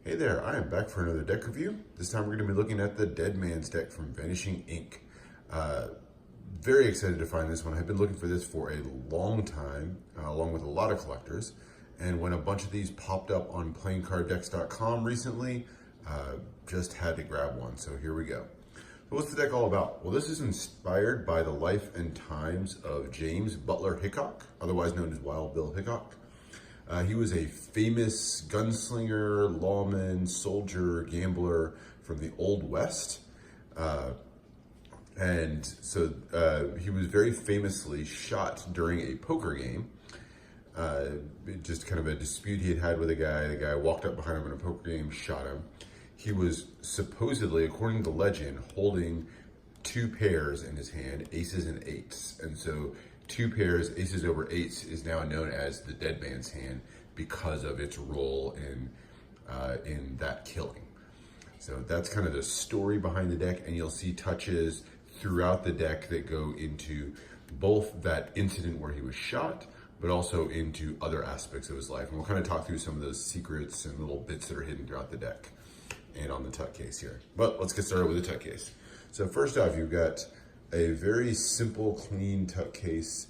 Hey there, I am back for another deck review. This time we're going to be looking at the Dead Man's deck from Vanishing Inc. Very excited to find this one. I've been looking for this for a long time, along with a lot of collectors. And when a bunch of these popped up on playingcarddecks.com recently, just had to grab one. So here we go. So what's the deck all about? Well, this is inspired by the life and times of James Butler Hickok, otherwise known as Wild Bill Hickok. He was a famous gunslinger, lawman, soldier, gambler from the Old West. And so he was very famously shot during a poker game. Just kind of a dispute he had had with a guy. The guy walked up behind him in a poker game, shot him. He was supposedly, according to legend, holding two pairs in his hand, aces and eights. And so two pairs, aces over eights, is now known as the dead man's hand because of its role in that killing. So that's kind of the story behind the deck, and you'll see touches throughout the deck that go into both that incident where he was shot, but also into other aspects of his life. And we'll kind of talk through some of those secrets and little bits that are hidden throughout the deck and on the tuck case here. But let's get started with the tuck case. So first off, you've got a very simple, clean tuck case.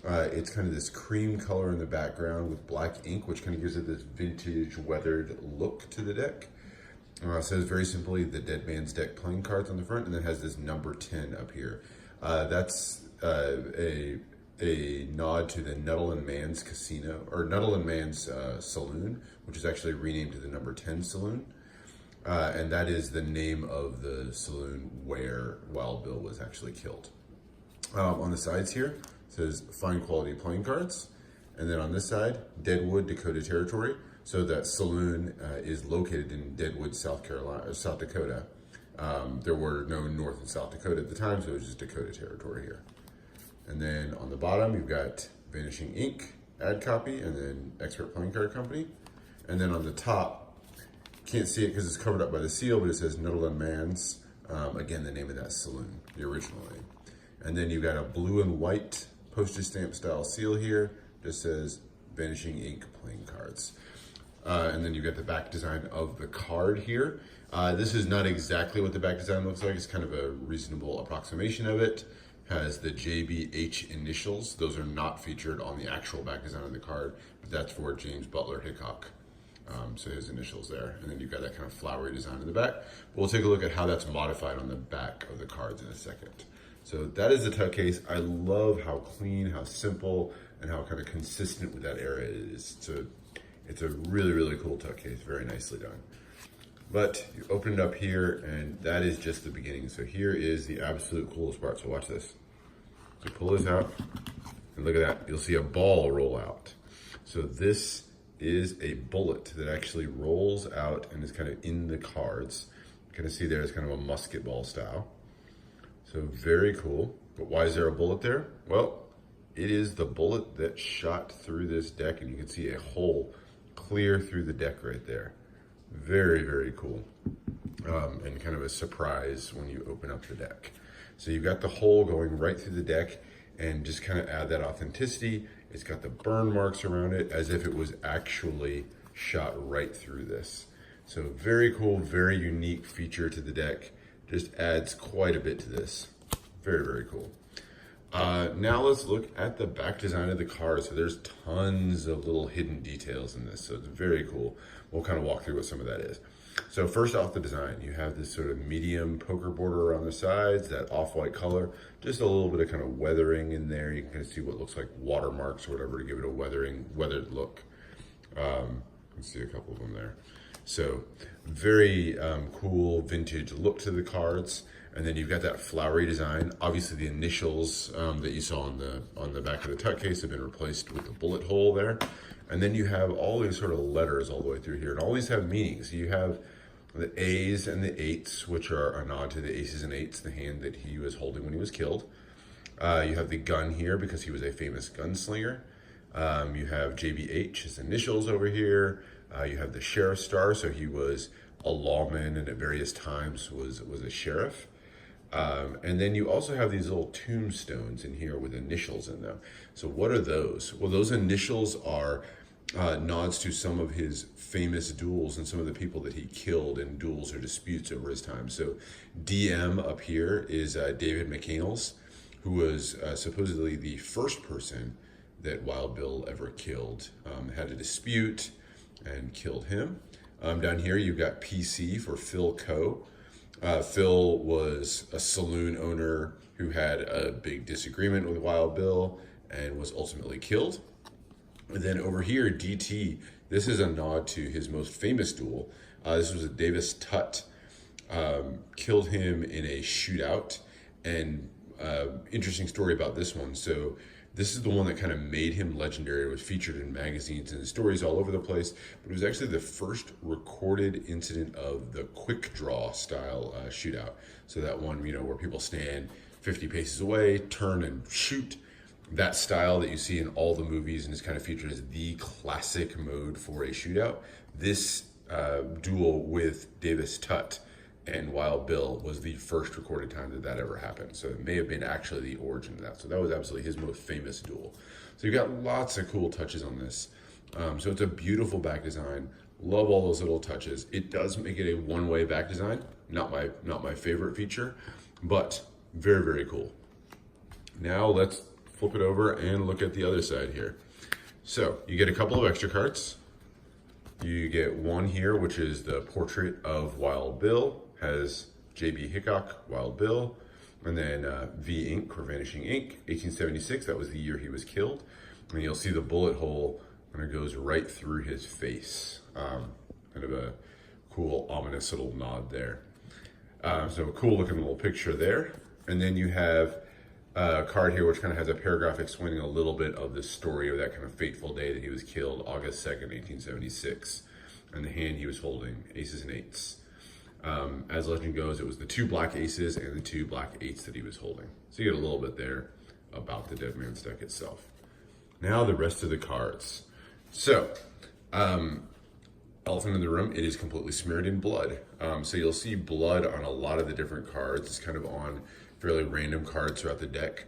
It's kind of this cream color in the background with black ink, which kind of gives it this vintage, weathered look to the deck. It says very simply, the Dead Man's Deck playing cards on the front, and then has this number 10 up here. That's a nod to the Nuttall and Mann's Casino, or Nuttall and Mann's Saloon, which is actually renamed to the number 10 Saloon. And that is the name of the saloon where Wild Bill was actually killed. On the sides here, it says fine quality playing cards. And then on this side, Deadwood, Dakota Territory. So that saloon is located in Deadwood, South Dakota. There were no North and South Dakota at the time, so it was just Dakota Territory here. And then on the bottom, you've got Vanishing Inc, ad copy, and then Expert Playing Card Company. And then on the top, can't see it because it's covered up by the seal, but it says Nuttall and Mann's, again, the name of that saloon, the original name. And then you've got a blue and white postage stamp style seal here. Just says Vanishing Inc playing cards. And then you've got the back design of the card here. This is not exactly what the back design looks like. It's kind of a reasonable approximation of it. Has the JBH initials. Those are not featured on the actual back design of the card, but that's for James Butler Hickok. So his initials there. And then you've got that kind of flowery design in the back. But we'll take a look at how that's modified on the back of the cards in a second. So that is the tuck case. I love how clean, how simple, and how kind of consistent with that area it is. It's a really, really cool tuck case. Very nicely done. But you open it up here, and that is just the beginning. So here is the absolute coolest part. So watch this. So pull this out, and look at that. You'll see a ball roll out. So this is a bullet that actually rolls out and is kind of in the cards. You kind of see there, it's kind of a musket ball style. So very cool. But why is there a bullet there? Well, it is the bullet that shot through this deck, and you can see a hole clear through the deck right there. Very, very cool. And kind of a surprise when you open up the deck. So you've got the hole going right through the deck, and just kind of add that authenticity. It's got the burn marks around it as if it was actually shot right through this. So very cool, very unique feature to the deck. Just adds quite a bit to this. Very, very cool. Now let's look at the back design of the card. So there's tons of little hidden details in this. So it's very cool. We'll kind of walk through what some of that is. So first off the design, you have this sort of medium poker border around the sides, that off-white color, just a little bit of kind of weathering in there. You can kind of see what looks like watermarks or whatever to give it a weathered look. You can see a couple of them there. So very cool vintage look to the cards. And then you've got that flowery design. Obviously the initials that you saw on the back of the tuck case have been replaced with the bullet hole there. And then you have all these sort of letters all the way through here, and all these have meanings. You have the A's and the eights, which are a nod to the aces and eights, the hand that he was holding when he was killed. You have the gun here because he was a famous gunslinger. You have JBH, his initials over here. You have the sheriff's star, so he was a lawman and at various times was a sheriff. And then you also have these little tombstones in here with initials in them. So what are those? Well, those initials are nods to some of his famous duels and some of the people that he killed in duels or disputes over his time. So DM up here is David McCannels, who was supposedly the first person that Wild Bill ever killed. Had a dispute and killed him. Down here you've got PC for Phil Coe. Phil was a saloon owner who had a big disagreement with Wild Bill and was ultimately killed. And then over here, DT, this is a nod to his most famous duel. This was a Davis Tutt. Killed him in a shootout. And interesting story about this one. So this is the one that kind of made him legendary. It was featured in magazines and stories all over the place. But it was actually the first recorded incident of the quick draw style shootout. So that one, where people stand 50 paces away, turn and shoot. That style that you see in all the movies and is kind of featured as the classic mode for a shootout. This duel with Davis Tutt and Wild Bill was the first recorded time that ever happened. So it may have been actually the origin of that. So that was absolutely his most famous duel. So you've got lots of cool touches on this. So it's a beautiful back design. Love all those little touches. It does make it a one-way back design. Not my favorite feature, but very, very cool. Now let's flip it over and look at the other side here. So you get a couple of extra cards. You get one here, which is the portrait of Wild Bill, has J.B. Hickok, Wild Bill, and then V Inc. or Vanishing Inc. 1876, that was the year he was killed. And you'll see the bullet hole and it goes right through his face. Kind of a cool, ominous little nod there. So a cool looking little picture there. And then you have a card here which kind of has a paragraph explaining a little bit of the story of that kind of fateful day that he was killed, August 2nd, 1876. And the hand he was holding, aces and eights. As legend goes, it was the 2 black aces and the 2 black eights that he was holding. So you get a little bit there about the dead man's deck itself. Now the rest of the cards. So, elephant in the room, it is completely smeared in blood. So you'll see blood on a lot of the different cards. It's kind of on fairly random cards throughout the deck,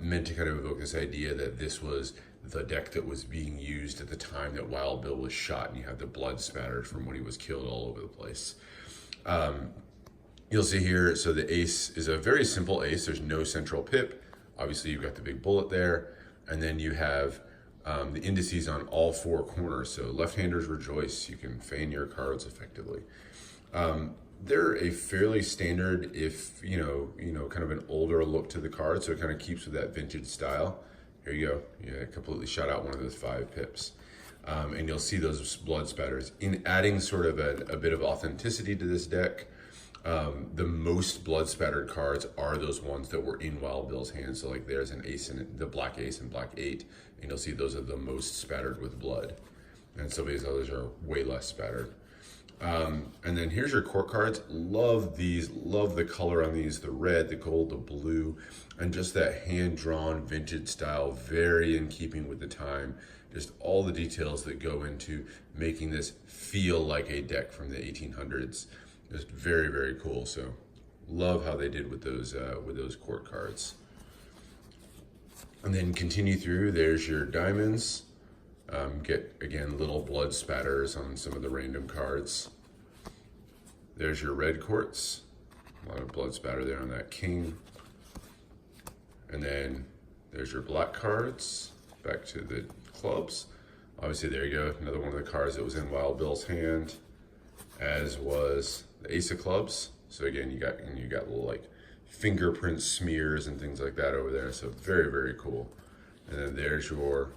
meant to kind of evoke this idea that this was the deck that was being used at the time that Wild Bill was shot, and you have the blood spattered from when he was killed all over the place. You'll see here, so the ace is a very simple ace. There's no central pip. Obviously, you've got the big bullet there, and then you have the indices on all 4 corners. So left-handers rejoice. You can feign your cards effectively. They're a fairly standard, if kind of an older look to the card, so it kind of keeps with that vintage style. Here you go. Yeah, completely shot out one of those 5 pips. And you'll see those blood spatters. In adding sort of a bit of authenticity to this deck, the most blood spattered cards are those ones that were in Wild Bill's hands. So like there's an ace and the black ace and black 8, and you'll see those are the most spattered with blood. And some of these others are way less spattered. And then here's your court cards. Love these, love the color on these, the red, the gold, the blue, and just that hand-drawn vintage style, very in keeping with the time. Just all the details that go into making this feel like a deck from the 1800s. Just very, very cool. So love how they did with those court cards. And then continue through, there's your diamonds. Get, again, little blood spatters on some of the random cards. There's your red courts. A lot of blood spatter there on that king. And then there's your black cards. Back to the clubs. Obviously, there you go. Another one of the cards that was in Wild Bill's hand, as was the ace of clubs. So again, you got little like fingerprint smears and things like that over there. So very, very cool. And then there's your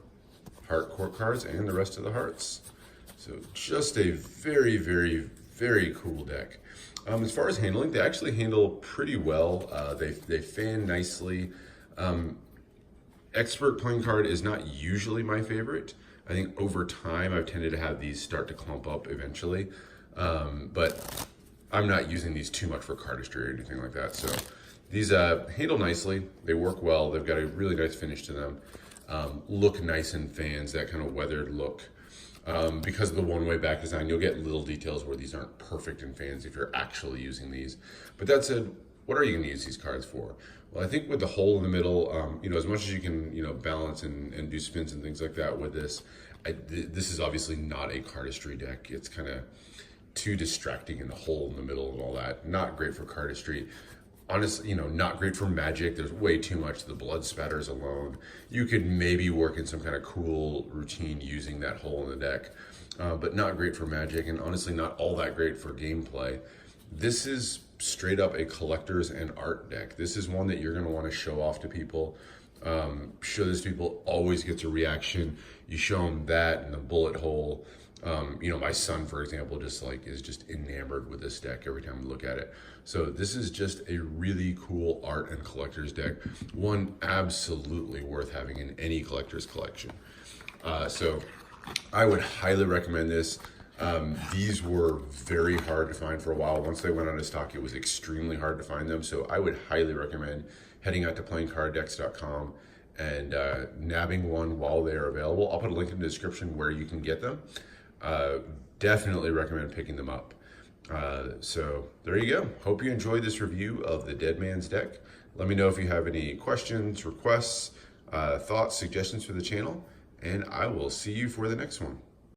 heart court cards and the rest of the hearts. So just a very, very, very cool deck. As far as handling, they actually handle pretty well. They fan nicely. Expert playing card is not usually my favorite. I think over time I've tended to have these start to clump up eventually. But I'm not using these too much for cardistry or anything like that. So these handle nicely. They work well. They've got a really nice finish to them. Look nice in fans, that kind of weathered look. Because of the one-way back design, you'll get little details where these aren't perfect in fans if you're actually using these. But that said, what are you going to use these cards for? Well, I think with the hole in the middle, as much as you can, balance and do spins and things like that with this, This is obviously not a cardistry deck. It's kind of too distracting, and the hole in the middle and all that. Not great for cardistry. Honestly, not great for Magic. There's way too much. The blood spatters alone. You could maybe work in some kind of cool routine using that hole in the deck, but not great for Magic, and honestly not all that great for gameplay. This is straight up a collector's and art deck. This is one that you're going to want to show off to people. Show this to people, always gets a reaction. You show them that and the bullet hole. My son, for example, is just enamored with this deck every time we look at it. So this is just a really cool art and collector's deck. One absolutely worth having in any collector's collection. So I would highly recommend this. These were very hard to find for a while. Once they went out of stock, it was extremely hard to find them. So I would highly recommend heading out to playingcarddecks.com and nabbing one while they're available. I'll put a link in the description where you can get them. Definitely recommend picking them up. So there you go. Hope you enjoyed this review of the Dead Man's deck. Let me know if you have any questions, requests, thoughts, suggestions for the channel, and I will see you for the next one.